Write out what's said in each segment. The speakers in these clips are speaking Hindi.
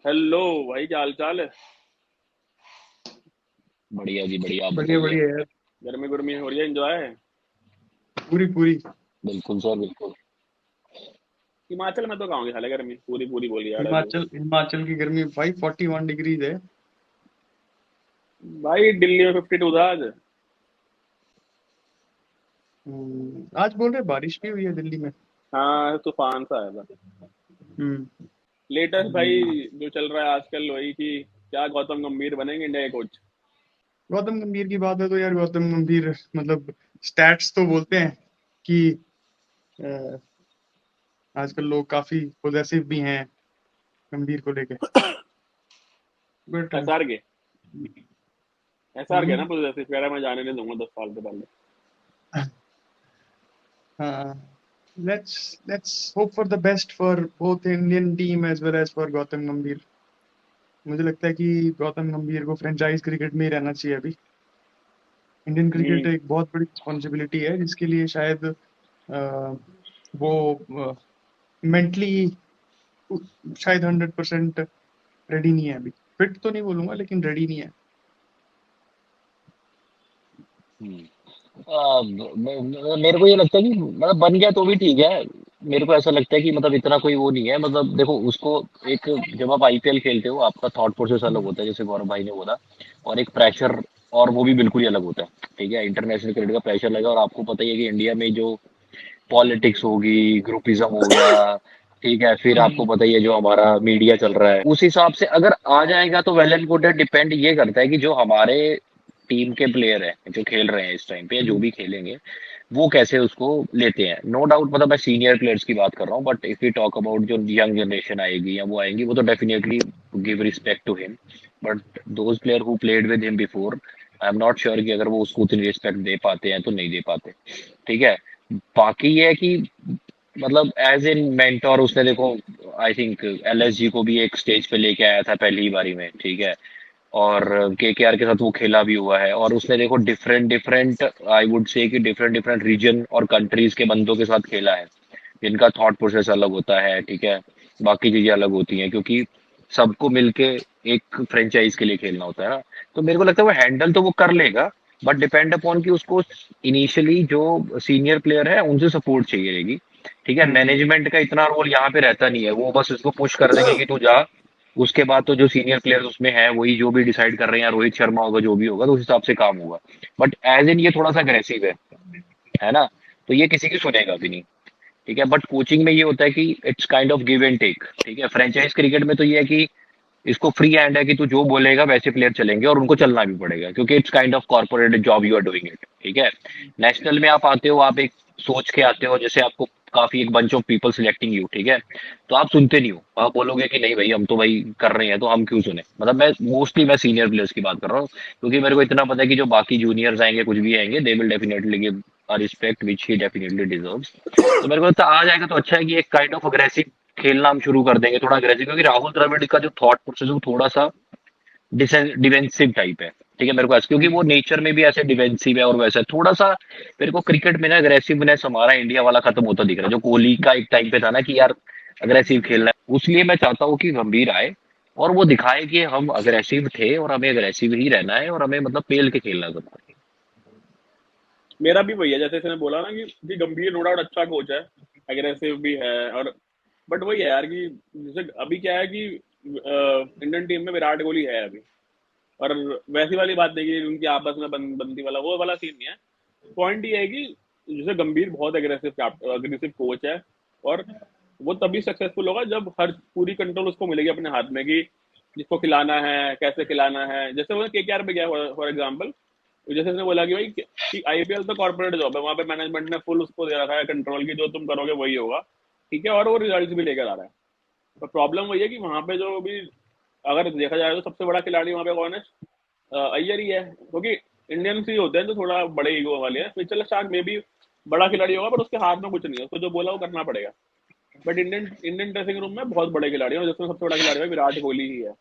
हेलो भाई, क्या हाल चाल है? बढ़िया जी बढ़िया, आप बढ़िया बताइए। बढ़िया यार। गर्मी गर्मी हो रही है, एंजॉय है। पूरी पूरी बिल्कुल सर बिल्कुल। हिमाचल में तो कहाँ होगी साले गर्मी, पूरी पूरी बोली यार तू। हिमाचल हिमाचल की गर्मी भाई 41 डिग्रीज है। भाई दिल्ली में 52 था आज। आज बोल रहे बारिश भी हुई है दिल्ली में। हाँ, तूफान सा आया था। हम्म। लेटेस्ट भाई जो चल रहा है आजकल वही कि क्या गौतम गंभीर बनेंगे इंडिया के कोच। गौतम गंभीर की बात है तो यार गौतम गंभीर मतलब स्टैट्स तो बोलते हैं कि अ, आजकल लोग काफी पोजेसिव भी हैं गंभीर को लेके। बट एसआर के एसआर के ना पोजेसिव कह रहा है, मैं जाने नहीं दूंगा 10 साल से पहले। हाँ, let's hope for the best for both Indian team as well as for Gautam Gambhir. मुझे लगता है कि गौतम गंभीर को फ्रेंचाइज क्रिकेट में ही रहना चाहिए अभी। इंडियन क्रिकेट हम्म। एक बहुत बड़ी रिस्पॉन्सिबिलिटी है जिसके लिए शायद वो मेंटली शायद 100% रेडी नहीं है अभी। फिट तो नहीं बोलूंगा लेकिन रेडी नहीं है। मेरे को ये लगता है कि मतलब बन गया तो भी ठीक है। मेरे को ऐसा लगता है कि मतलब इतना कोई वो नहीं है, मतलब देखो उसको एक, जब आप आईपीएल खेलते हो आपका थॉट प्रोसेस अलग होता है जैसे गौरव भाई ने बोला, और एक प्रेशर, और वो भी बिल्कुल ही अलग होता है। ठीक है, इंटरनेशनल क्रिकेट का प्रेशर लगा, और आपको पता ही है कि इंडिया में जो पॉलिटिक्स होगी, ग्रुपिज्म हो गया, ठीक है, फिर आपको पता ही है जो हमारा मीडिया चल रहा है, उस हिसाब से अगर आ जाएगा तो वेल एंड गुड है। डिपेंड ये करता है कि जो हमारे टीम के प्लेयर हैं जो खेल रहे हैं इस टाइम पे या जो भी खेलेंगे, वो कैसे उसको लेते हैं। नो डाउट, मतलब मैं सीनियर प्लेयर्स की बात कर रहा हूँ, but if you talk about जो यंग जनरेशन आएगी या वो आएंगी, वो तो definitely give respect to him. But those player who played with him before, I am not sure कि अगर वो उसको उतनी रिस्पेक्ट दे पाते हैं तो नहीं दे पाते। ठीक है। बाकी ये है कि मतलब एज इन मेंटोर उसने देखो, आई थिंक एलएसजी को भी एक स्टेज पे लेके आया था पहली ही बारी में। ठीक है, और केकेआर के साथ वो खेला भी हुआ है, और उसने देखो different different, I would say कि डिफरेंट डिफरेंट रीजन और कंट्रीज के बंदों के साथ खेला है, जिनका थॉट प्रोसेस अलग होता है। ठीक है, बाकी चीजें अलग होती हैं क्योंकि सबको मिलके एक फ्रेंचाइज के लिए खेलना होता है ना। तो मेरे को लगता है वो हैंडल तो वो कर लेगा, बट डिपेंड अपॉन कि उसको इनिशियली जो सीनियर प्लेयर है उनसे सपोर्ट चाहिए रहेगी। ठीक है, मैनेजमेंट का इतना रोल यहाँ पे रहता नहीं है, वो बस उसको पुश कर देंगे कि तू जा। उसके बाद तो जो सीनियर प्लेयर्स उसमें है वही जो भी डिसाइड कर रहे हैं, या रोहित शर्मा होगा जो भी होगा, तो उस हिसाब से काम होगा। बट एज इन ये थोड़ा सा अग्रेसिव है ना, तो ये किसी की सुनेगा भी नहीं। ठीक है, बट कोचिंग में ये होता है कि it's kind of give and take. ठीक है, फ्रेंचाइज क्रिकेट में तो ये है कि इसको फ्री हैंड है कि तू जो बोलेगा वैसे प्लेयर चलेंगे, और उनको चलना भी पड़ेगा क्योंकि it's kind of corporate job you are doing it. ठीक है, नेशनल में आप आते हो, आप एक सोच के आते हो, जैसे आपको काफी एक bunch of people selecting you. ठीक है, तो आप सुनते नहीं हो, आप बोलोगे कि नहीं भाई हम तो भाई कर रहे हैं तो हम क्यों सुने। मतलब मैं सीनियर प्लेयर्स की बात कर रहा हूँ, क्योंकि मेरे को इतना पता है कि जो बाकी जूनियर्स आएंगे कुछ भी आएंगे, they will definitely give a respect which he definitely deserves. तो मेरे को लगता है आ जाएगा तो अच्छा है कि एक काइंड ऑफ अग्रेसिव खेलना हम शुरू कर देंगे, थोड़ा अग्रेसिव, क्योंकि राहुल द्रविड़ का जो थॉट प्रोसेस है वो थोड़ा सा डिफेंसिव टाइप है। ठीक है, मेरे को ऐसा, क्योंकि वो नेचर में भी ऐसे डिफेंसिव है और वैसा थोड़ा सा मेरे को क्रिकेट में ना अग्रेसिवनेस हमारा इंडिया वाला खत्म होता दिख रहा है, जो कोहली का एक टाइम पे था ना कि यार अग्रेसिव खेलना है। उसलिए मैं चाहता हूँ कि गंभीर आए और वो दिखाए कि हम अग्रेसिव थे और हमें अग्रेसिव ही रहना है, और हमें मतलब पेल के खेलना है सबको। मेरा भी वही है, जैसे इसने बोला ना कि गंभीर नो डाउट अच्छा कोच है, एग्रेसिव भी है। और बट वही है यार कि जैसे अभी क्या है कि इंडियन टीम में विराट कोहली है अभी। और वैसी वाली बात नहीं कि उनकी आपस में बंदी वाला वो वाला सीन नहीं है। पॉइंट ये है कि जैसे गंभीर बहुत एग्रेसिव अग्रेसिव कोच है। और वो तभी सक्सेसफुल होगा जब हर पूरी कंट्रोल उसको मिलेगी अपने हाथ में कि जिसको खिलाना है, कैसे खिलाना है। जैसे वो केकेआर पे गया फॉर एग्जाम्पल, जैसे उसने बोला कि भाई कि आईपीएल तो कॉर्पोरेट जॉब है, वहां पे मैनेजमेंट ने फुल उसको दे रखा है कंट्रोल की, जो तुम करोगे वही होगा। ठीक है, और वो रिजल्ट भी लेकर आ रहा है। पर प्रॉब्लम वही है कि वहां पे जो भी अगर देखा जाए तो सबसे बड़ा खिलाड़ी वहां पे कौन है? अय्यर ही है, क्योंकि इंडियंस ही होते हैं जो थोड़ा बड़े ईगो वाले हैं। मिचेल स्टार्क में भी बड़ा खिलाड़ी होगा, पर उसके हाथ में कुछ नहीं है, उसको जो बोला वो करना पड़ेगा। But Indian Indian dressing room में बहुत बड़े खिलाड़ी हैं, और जिसमें सबसे बड़ा खिलाड़ी है विराट कोहली ही है।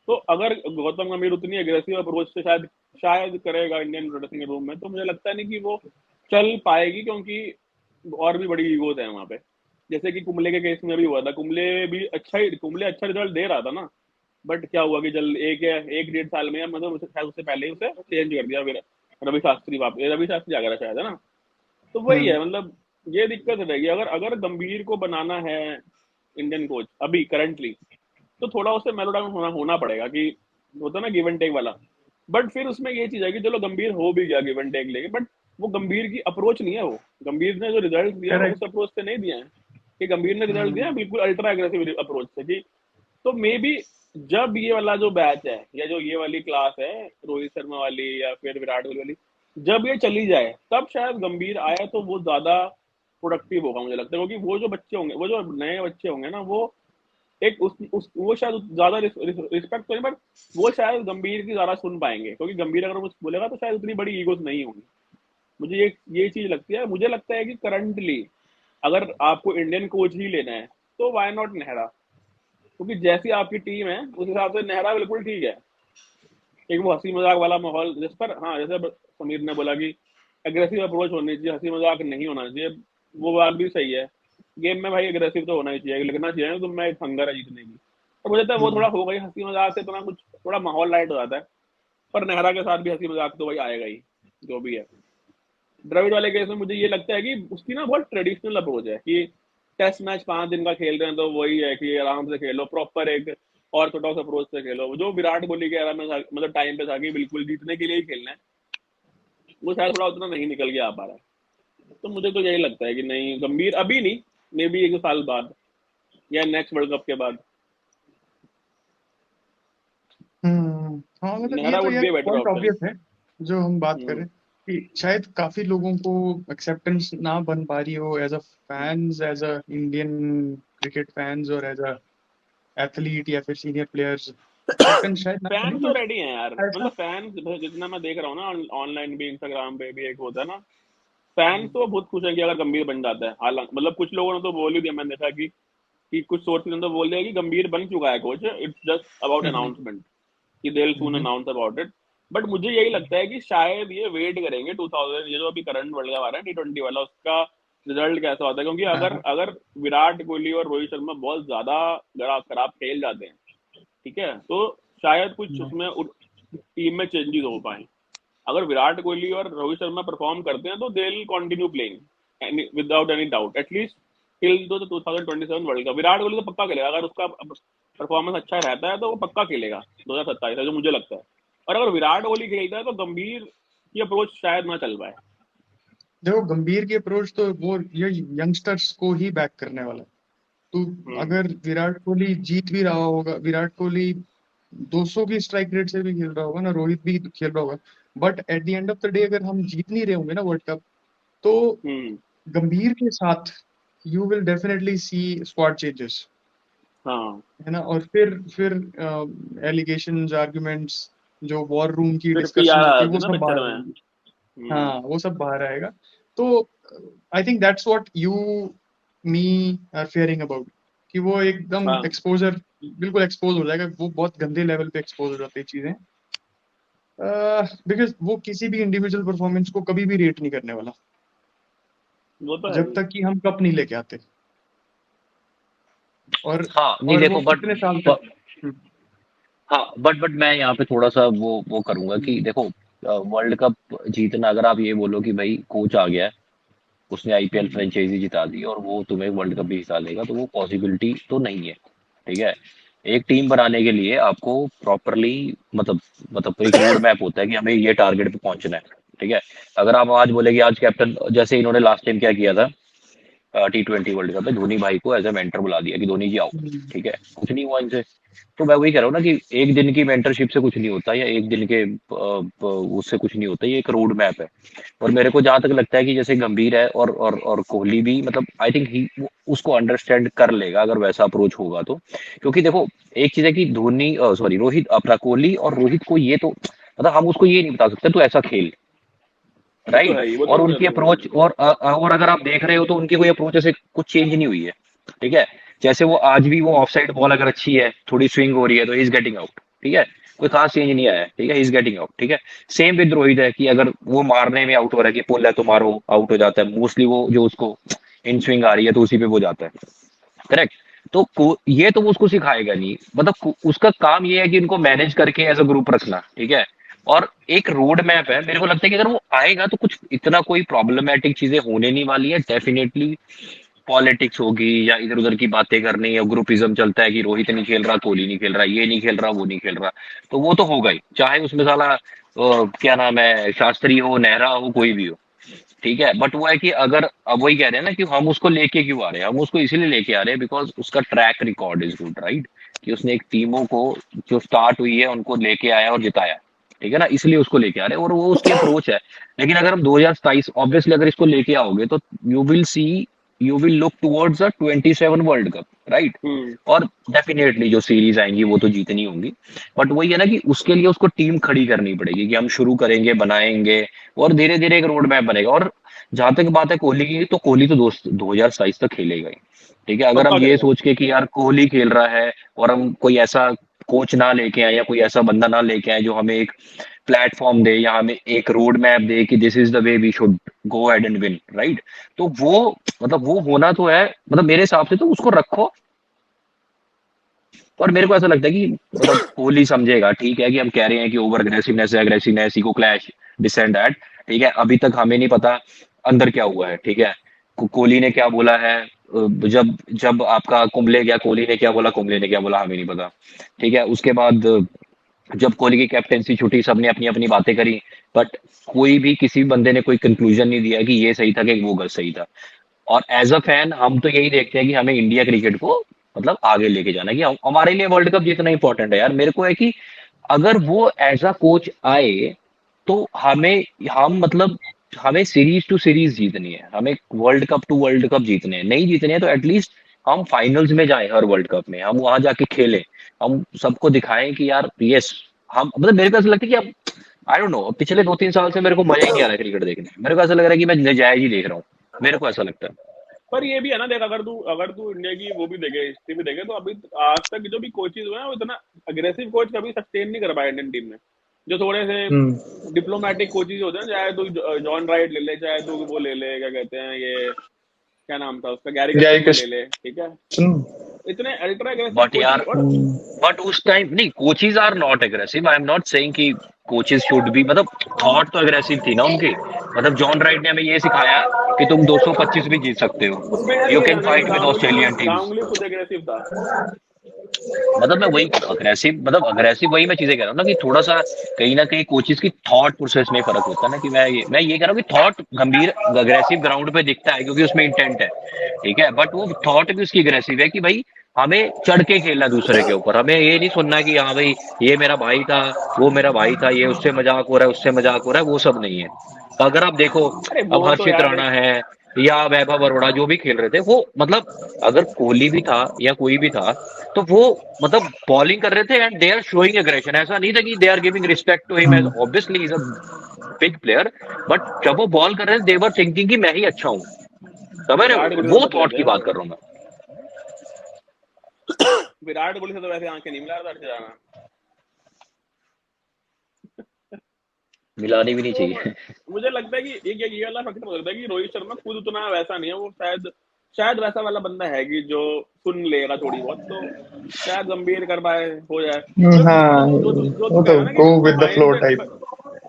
तो अगर गौतम गंभीर उतनी एग्रेसिव अप्रोच से शायद शायद करेगा इंडियन ड्रेसिंग रूम में, तो मुझे लगता नहीं कि वो चल पाएगी, क्योंकि और भी बड़ी ईगोज है वहां पे। जैसे कि कुंबले के केस में भी हुआ था, कुंबले अच्छा रिजल्ट दे रहा था ना, बट क्या हुआ कि जल एक 1.5 साल में, मतलब शायद उससे पहले ही उसे चेंज कर दिया फिर रवि शास्त्री, रवि शास्त्री आ गया शायद, है ना। तो वही है, मतलब ये दिक्कत रहेगी। अगर अगर गंभीर को बनाना है इंडियन कोच अभी करंटली, तो थोड़ा उससे मेलो डाउन होना पड़ेगा, कि होता ना गिव एंड टेक वाला। बट फिर उसमें ये चीज है कि चलो गंभीर हो भी गया गिव एंड टेक लेके, बट वो गंभीर की अप्रोच नहीं है। वो गंभीर ने जो रिजल्ट दिया वो करेक्ट। उस अप्रोच से नहीं दिया है। कि गंभीर ने रिजल्ट दिया बिल्कुल अल्ट्रा एग्रेसिव अप्रोच से, कि तो मे बी जब ये वाला जो बैच है या जो ये वाली क्लास है, रोहित शर्मा वाली या फिर विराट कोहली वाली, जब ये चली जाए तब शायद गंभीर आए तो वो ज्यादा प्रोडक्टिव होगा, मुझे लगता है। क्योंकि वो जो बच्चे होंगे, वो जो नए बच्चे होंगे ना, वो एक वो शायद ज्यादा रिस्पेक्ट तो नहीं, बट वो शायद गंभीर की ज्यादा सुन पाएंगे, क्योंकि गंभीर अगर कुछ बोलेगा तो शायद उतनी बड़ी ईगोस नहीं होंगी। मुझे ये चीज लगती है। मुझे लगता है कि करंटली अगर आपको इंडियन कोच ही लेना है तो वाई नॉट नेहरा, क्योंकि जैसी आपकी टीम है उस हिसाब से नेहरा बिल्कुल ठीक है। एक वो हंसी मजाक वाला माहौल जिस पर, हाँ जैसे समीर ने बोला कि एग्रेसिव अप्रोच होनी चाहिए, हंसी मजाक नहीं होना चाहिए, वो बात भी सही है। गेम में भाई एग्रेसिव तो होना ही चाहिए, लगना चाहिए ना तुम्हें एक हंगर है जीतने की। तो मुझे लगता है वो थोड़ा हो गई हंसी मजाक से, थोड़ा कुछ थोड़ा माहौल लाइट हो जाता है। पर नेहरा के साथ भी हंसी मजाक तो भाई आएगा ही, जो भी है। द्रविड़ वाले केस में मुझे ये लगता है कि उसकी ना बहुत ट्रेडिशनल अप्रोच है, कि टेस्ट मैच 5 दिन का खेल रहे हैं तो वही है कि आराम से खेलो, प्रॉपर एक ऑर्थोडॉक्स अप्रोच से खेलो, जो विराट कोहली के era में मतलब टाइम पे था कि बिल्कुल जीतने के लिए ही खेलना है। वो शायद थोड़ा उतना नहीं निकल के आ पा रहा है। तो मुझे तो यही लगता है कि नहीं, गंभीर अभी नहीं, मे बी 1 साल बाद या नेक्स्ट वर्ल्ड कप के बाद हाँ मतलब ये नेहरा तो वुड यार be a better point option. Obvious है जो हम बात करें, कि शायद काफी लोगों को एक्सेप्टेंस ना बन पा रही हो as a fans, as a Indian cricket fans, और एज अ एथलीट या फिर सीनियर प्लेयर्स, एक्सेप्टेंस शायद ना बने, फैन तो बट रेडी हैं यार, ऐसा। मतलब फैन जितना मैं देख रहा हूँ ना, ऑनलाइन भी, इंस्टाग्राम पे भी एक होता है ना, फैन तो बहुत खुश है कि अगर गंभीर बन जाता है। हालांकि मतलब कुछ लोगों ने तो बोल ही दिया, मैंने देखा कि कुछ सोर्सेज ने तो बोल दिया कि गंभीर बन चुका है coach, it's just about hmm, announcement, कि they will soon hmm, announce about it. But मुझे यही लगता है कि शायद ये वेट करेंगे 2000, ये जो अभी करंट वर्ल्ड कप आ रहा है T20 वाला, उसका रिजल्ट कैसा होता है। क्योंकि अगर हाँ, अगर विराट कोहली और रोहित शर्मा बहुत ज्यादा खराब खराब खेल जाते हैं, ठीक है, तो शायद कुछ हाँ, उसमें टीम में चेंजेस हो पाए। अगर विराट कोहली और रोहित शर्मा परफॉर्म करते हैं तो they will continue playing without any doubt, at least till the 2027 world cup. Virat Kohli तो पक्का खेलेगा, अगर उसका परफॉर्मेंस अच्छा रहता है तो वो पक्का खेलेगा 2027 है, जो मुझे लगता है। और अगर विराट कोहली खेलता है तो गंभीर की अप्रोच शायद ना चल पाए। देखो गंभीर की अप्रोच तो वो ये यंगस्टर्स को ही बैक करने वाला है। तो हम्म अगर विराट कोहली जीत भी रहा होगा, विराट कोहली 200 की स्ट्राइक रेट से भी खेल रहा होगा ना, रोहित भी खेल रहा होगा, but at the end of the day अगर हम जीत नहीं रहे होंगे ना वर्ल्ड कप, तो हम्म गंभीर के साथ you will definitely see squad changes, हाँ, है ना। और फिर एलिगेशंस, आर्गुमेंट्स, जो वॉर रूम की फिर डिस्कशन पीआर आ होती है जाती वो है ना सब पिक्चर बाहर में। आएगी। हाँ वो सब बाहर आएगा। तो I think that's what you me are fearing about, कि वो एकदम हाँ, एक्सपोजर, बिल्कुल एक्सपोज हो जाएगा, वो बहुत गंदे लेवल पे एक्सपोज हो जाती है चीजें, बिकॉज वो किसी भी इंडिविजुअल परफॉर्मेंस को कभी भी रेट नहीं करने वाला वो तो है जब ही। तक कि हम कप नहीं लेके आते। और हाँ नहीं और वो देखो बट कितने साल तक। हम्म, हाँ बट मैं यहाँ पे थोड़ा सा वो करूंगा कि हम्म, देखो वर्ल्ड कप जीतना, अगर आप ये बोलो कि भाई कोच आ गया है, उसने आईपीएल हम्म, फ्रेंचाइजी जिता दी और वो तुम्हें वर्ल्ड कप भी जिता लेगा, तो वो पॉसिबिलिटी तो नहीं है। ठीक है, एक टीम बनाने के लिए आपको प्रॉपरली मतलब एक रोड मैप होता है कि हमें ये टारगेट पे पहुंचना है। ठीक है, अगर आप आज बोले कि आज कैप्टन, जैसे इन्होंने लास्ट टाइम क्या किया था T20 वर्ल्ड कप में, धोनी भाई को एज ए मेंटर बुला दिया कि धोनी जी आओ। हम्म, ठीक है, कुछ नहीं हुआ इनसे। तो मैं वही कह रहा हूँ ना कि एक दिन की मेंटरशिप से कुछ नहीं होता, या एक दिन के उससे कुछ नहीं होता, ये एक रोड मैप है। और मेरे को जहां तक लगता है कि जैसे गंभीर है और कोहली भी, मतलब आई थिंक ही उसको अंडरस्टैंड कर लेगा अगर वैसा अप्रोच होगा तो। क्योंकि देखो एक चीज है कि धोनी सॉरी रोहित, अपना कोहली और रोहित को ये तो मतलब हम उसको ये नहीं बता सकते तू ऐसा खेल, वो तो राइट। है ही, वो तो और मैं उनकी समझ रहा हूँ। अप्रोच और अगर आप देख रहे हो तो उनकी कोई अप्रोच ऐसे कुछ चेंज नहीं हुई है। ठीक है, जैसे वो आज भी वो ऑफ साइड बॉल अगर अच्छी है, थोड़ी स्विंग हो रही है तो ही इज गेटिंग आउट। ठीक है, कोई खास चेंज नहीं आया है। ठीक है, ही इज गेटिंग आउट। ठीक है, सेम विद रोहित है कि अगर वो मारने में आउट हो रहा है कि पुल है तो मारो, आउट हो जाता है मोस्टली, वो जो उसको इन स्विंग आ रही है तो उसी पे वो जाता है। करेक्ट। तो ये तो वो उसको सिखाएगा नहीं, मतलब उसका काम ये है कि इनको मैनेज करके एज अ ग्रुप रखना, ठीक है। और एक रोड मैप है, मेरे को लगता है कि अगर वो आएगा तो कुछ इतना कोई प्रॉब्लमेटिक चीजें होने नहीं वाली है डेफिनेटली। पॉलिटिक्स होगी या इधर उधर की बातें करनी, या ग्रुपिज्म चलता है कि रोहित नहीं खेल रहा, कोहली नहीं खेल रहा, ये नहीं खेल रहा, वो नहीं खेल रहा, तो वो तो होगा ही, चाहे उसमें साला क्या नाम है, शास्त्री हो, नेहरा हो, कोई भी हो, ठीक है। बट वो है कि अगर अब वही कह रहे हैं ना कि हम उसको लेके क्यों आ रहे हैं, हम उसको इसीलिए लेके आ रहे हैं बिकॉज उसका track record is good, right. कि उसने एक टीमों को जो स्टार्ट हुई है उनको लेके आया और जिताया, ठीक है ना, इसलिए उसको लेके आ रहे हैं और वो उसकी अप्रोच है। लेकिन अगर हम 2027 ऑब्वियसली अगर इसको लेके आओगे तो you will see, you will look towards a 27 world cup, right. और डेफिनेटली जो सीरीज आएंगी वो तो जीतनी होंगी, बट वही है ना कि उसके लिए उसको टीम खड़ी करनी पड़ेगी कि हम शुरू करेंगे, बनाएंगे, और धीरे धीरे एक रोड मैप बनेगा। और जहां तक बात है कोहली की, तो कोहली तो दोस्त 2027 तक खेलेगा ही, ठीक है। अगर हम पक्का ये करेगा। सोच के कि यार कोहली खेल रहा है और हम कोई ऐसा कोच ना लेके आए या कोई ऐसा बंदा ना लेके आए जो हमें एक प्लेटफॉर्म दे या हमें एक रोड मैप दे कि this is the way we should go ahead and win, right. तो वो मतलब वो होना तो है, मतलब मेरे हिसाब से तो उसको रखो। और मेरे को ऐसा लगता है कि मतलब कोहली समझेगा, ठीक है, कि हम कह रहे हैं कि ओवर अग्रेसिवनेस है, aggressiveness, ego clash, this and that, ठीक है। अभी तक हमें नहीं पता अंदर क्या हुआ है, ठीक है। कोहली ने क्या बोला है, जब जब आपका कुंबले गया, कोहली ने क्या बोला, कुंबले ने क्या बोला, हमें नहीं पता, ठीक है। उसके बाद जब कोहली की कैप्टेंसी छूटी, सबने अपनी अपनी बातें करी, बट कोई भी किसी भी बंदे ने कोई कंक्लूजन नहीं दिया कि ये सही था कि वो गलत सही था। और एज अ फैन हम तो यही देखते हैं कि हमें इंडिया क्रिकेट को मतलब आगे लेके जाना है, कि हमारे लिए वर्ल्ड कप जीतना इंपॉर्टेंट है यार। मेरे को है कि अगर वो एज अ कोच आए तो हम मतलब हमें सीरीज टू सीरीज जीतनी है, हमें world cup to world cup जीतने हैं, नहीं जीतने हैं तो एटलीस्ट हम फाइनल्स में जाएं हर वर्ल्ड कप में, हम वहां जाके खेलें, हम सबको दिखाएं कि यार यस हम, मतलब मेरे को ऐसा लगता है कि अब आई डोंट नो, पिछले 2-3 साल से मेरे को मजा ही नहीं आ रहा है क्रिकेट देखने में। मेरे को ऐसा लग रहा है कि मैं नजायज ही देख रहा हूँ, मेरे को ऐसा लगता है। पर ये भी है ना, देख, अगर तू इंडिया की वो भी देखे, हिस्ट्री भी देखे, तो अभी आज तक जो भी कोचेज हुए हैं वो इतना अग्रेसिव कोच कभी सस्टेन नहीं कर पाए इंडियन टीम में। जो थोड़े से हम्म डिप्लोमेटिक कोचेज होते हैं, चाहे तू जॉन राइट ले ले, चाहे तू वो ले ले, क्या कहते हैं ये, क्या नाम था उसका, गैरी गैरी कर्सन को ले कस्ट ले, ठीक है। हम्म इतने अल्ट्रा अग्रेसिव बट कोचेज, यार, और बट उस टाइम नहीं, coaches are not aggressive, I am not saying कि कोचेज शुड बी, मतलब थॉट तो एग्रेसिव थी ना उनकी। मतलब जॉन राइट ने हमें ये सिखाया कि तुम 225 भी जीत सकते हो, उसमें यार यू ये कैन था ना कि fight with Australian teams. Ganguly खुद एग्रेसिव था। मतलब मैं वही अग्रेसिव, मतलब अग्रेसिव वही मैं चीजें कह रहा हूँ ना कि थोड़ा सा कहीं ना कहीं कोचेस की थॉट प्रोसेस में फर्क होता है ना, कि मैं ये कह रहा हूँ कि थॉट गंभीर अग्रेसिव ग्राउंड पे दिखता है क्योंकि उसमें इंटेंट है, ठीक है। बट वो थॉट भी उसकी अग्रेसिव है कि भाई हमें चढ़ के खेलना दूसरे के ऊपर, हमें ये नहीं सुनना कि हाँ भाई ये मेरा भाई था, वो मेरा भाई था, ये उससे मजाक हो रहा है, उससे मजाक हो रहा है, वो सब नहीं है। अगर आप देखो, अरे अब वो तो हर्षित यार राणा देख, है या वैभव अरोड़ा जो भी खेल रहे थे, वो मतलब अगर कोहली भी था या कोई भी था तो वो मतलब बॉलिंग कर रहे थे and they are showing aggression. ऐसा नहीं था कि they are giving respect to him as, hmm obviously is a big player, but जब वो बॉल कर रहे थे दे वर थिंकिंग कि मैं ही अच्छा हूँ, समझ रहे विराट हो, कोहली तो वो बदले थॉट थे की यार। बात कर रहा हूँ मैं। विराट कोहली से तो वैसे आंखें नहीं मिला रहा था जाना। मिलानी भी नहीं वो चाहिए। मुझे लगता है कि एक ये वाला फैक्टर हो सकता है कि रोहित शर्मा खुद उतना वैसा नहीं है, वो शायद शायद वैसा वाला बंदा है कि जो सुन लेगा थोड़ी बहुत, तो शायद गंभीर कर पाए, हो जाए। मतलब हाँ, जो तू वो कह तो रहा है ना गो कि उसको विद द माइंड फ्लो पे, टाइप।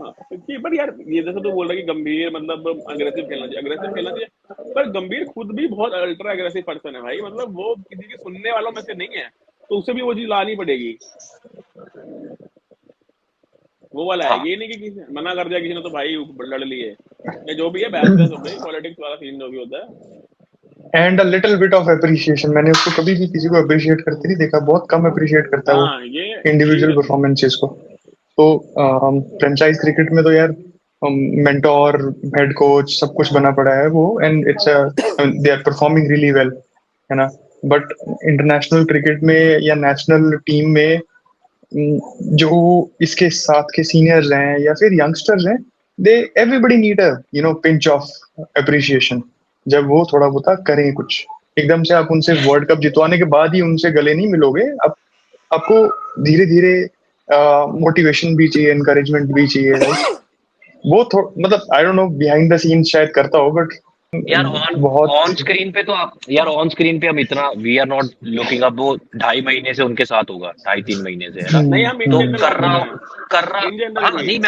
हाँ कि पर यार ये जैसे तू बोल रहा है कि गंभीर मतलब अग्रेसिव खेलना चाहिए, अग्रेसिव खेलना चाहिए, पर गंभीर खुद भी बहुत अल्ट्रा अग्रेसिव पर्सन है भाई। मतलब वो किसी की सुनने वालों में से नहीं है, तो उसे भी वो चीज लानी पड़ेगी, वो वाला है। हाँ, ये नहीं कि किसी मना कर दिया किसी ने तो भाई लड़ लिए, या जो भी है, बहस बहस हो गई, पॉलिटिक्स वाला सीन जो भी होता है। And a little bit of appreciation, मैंने उसको कभी भी किसी को अप्रिशिएट करते नहीं देखा, बहुत कम अप्रिशिएट करता है वो हाँ ये इंडिविजुअल चीज, परफॉर्मेंसेस को। तो फ्रेंचाइज क्रिकेट में तो यार मेंटोर, हेड कोच, सब कुछ बना पड़ा है वो, and it's they are performing really well, है ना। बट इंटरनेशनल क्रिकेट में या नेशनल टीम में जो इसके साथ के सीनियर्स हैं या फिर यंगस्टर्स हैं, they everybody need a pinch of appreciation. जब वो थोड़ा बहुत करें कुछ, एकदम से आप उनसे वर्ल्ड कप जितवाने के बाद ही उनसे गले नहीं मिलोगे। आप आपको धीरे धीरे मोटिवेशन भी चाहिए, एनकरेजमेंट भी चाहिए, राइट। वो मतलब I don't know behind the scene शायद करता हो, बट यार बहुत ऑन स्क्रीन पे तो आप यार ऑन स्क्रीन पे हम इतना we are not looking up, वो 2.5 महीने से उनके साथ होगा, 2.5-3 महीने से, है ना? नहीं, हम इन तो जनरल बात कर रहे हैं, इन जनरल हाँ, भी। नहीं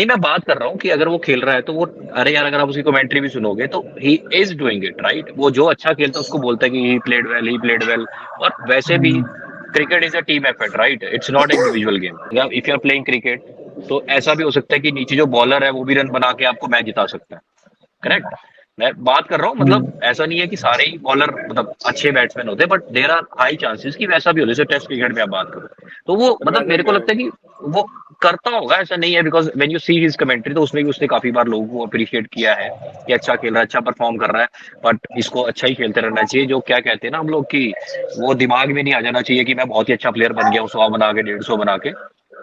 मैं बात कर रहा हूँ कि अगर वो खेल रहा है तो वो, अरे यार अगर आप उसकी कमेंट्री भी सुनोगे तो he is doing it right. वो जो अच्छा खेलता है उसको बोलता है कि ही प्लेड वेल। और वैसे भी cricket is a team effort right, it's not individual game. If you are playing cricket तो ऐसा भी हो सकता है कि नीचे जो बॉलर है वो भी रन बना के आपको मैच जिता सकता है, करेक्ट। मैं बात कर रहा हूँ, मतलब ऐसा नहीं है कि सारे ही बॉलर मतलब अच्छे बैट्समैन होते हैं, but there are high chances कि वैसा भी हो, जैसे टेस्ट क्रिकेट में आप बात करो तो वो मतलब गजब मेरे को है। लगता है कि वो करता होगा, ऐसा नहीं है। Because when you see his commentary तो उसमें भी उसने काफी बार लोगों को अप्रिशिएट किया है कि अच्छा खेल रहा है, अच्छा परफॉर्म कर रहा है, बट इसको अच्छा ही खेलते रहना चाहिए। जो क्या कहते हैं ना हम लोग की, वो दिमाग में नहीं आ जाना चाहिए कि मैं बहुत ही अच्छा प्लेयर बन गया हूँ 100 बना के 150 बना के।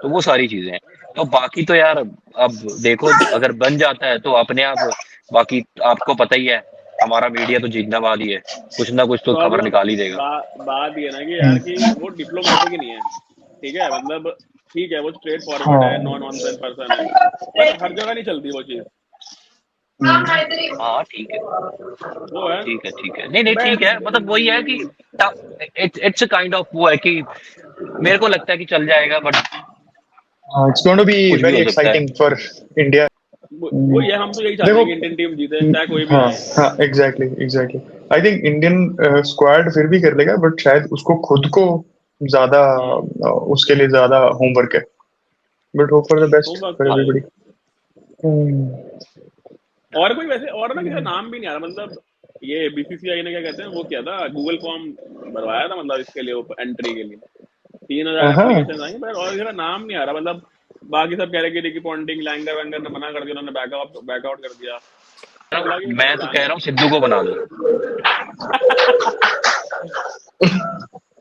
तो वो सारी चीजें हैं। तो बाकी तो यार अब देखो, अगर बन जाता है तो अपने आप, बाकी आपको पता ही है हमारा मीडिया तो जिंदाबाद ही है, कुछ ना कुछ तो खबर प्रॉब्लम, निकाल ही देगा। बात ये ना कि यार कि वो डिप्लोमेटिक ही नहीं है, ठीक है, मतलब ठीक है वो स्ट्रेट फॉरवर्ड है, नो नॉनसेंस पर्सन है, बट हर जगह नहीं चलती वो चीज, हाँ ठीक है, वो है। ठीक है, नहीं ठीक बस है, मतलब वही है कि इट्स काइंड ऑफ वो है कि मेरे को लगता है कि चल जाएगा, but it's going to be कुछ भी वेरी हो सकता है। Exciting for India. वो ये हम तो यही चाहते देखो, हैं कि इंडियन टीम जीते चाहे कोई भी हाँ आए। हाँ, exactly exactly. I think Indian squad फिर भी कर लेगा, बट शायद उसको खुद को ज्यादा उसके लिए ज्यादा होमवर्क है। But hope for the best homework for तो हाँ है। एवरीबॉडी। और कोई वैसे और ना किसी का नाम भी नहीं आ रहा, मतलब ये बीसीसीआई ने क्या कहते हैं वो किया था, गूगल फॉर्म भरवाया था मतलब इसके लिए, एंट्री के लिए 3,000 हाँ, एप्लीकेशन आई, पर और किसी का नाम नहीं आ रहा, मतलब बाकी सब कह रहे कि रिकी पॉन्टिंग लैंगर वैंगर ने मना कर दिया, उन्होंने बैकआउट कर दिया, तो बोला कि मैं तो पता कह नहीं। रहा हूँ सिद्धू को बना दो।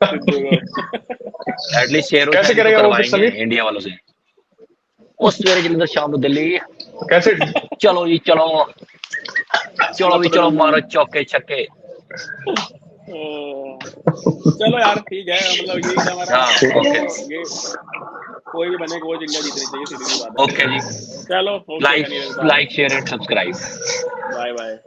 सिद्धू को एटलीस्ट शेरो कैसे शायरी तो करेगा वो फिर करवाएंगे समीर? इंडिया वालों से। वो सवेरे जलंधर शाम को दिल्ली, कैसे? चलो जी चलो, चलो भी चलो मतलब मारो चौके छक्के। चलो यार ठीक है, मतलब यही था हमारा, हाँ ओके, देखो ये कोई भी बने कोच, इंडिया जीतनी चाहिए, सीधी सी बात है। ओके जी, चलो okay like Neeraj, bye like share and subscribe. Bye bye.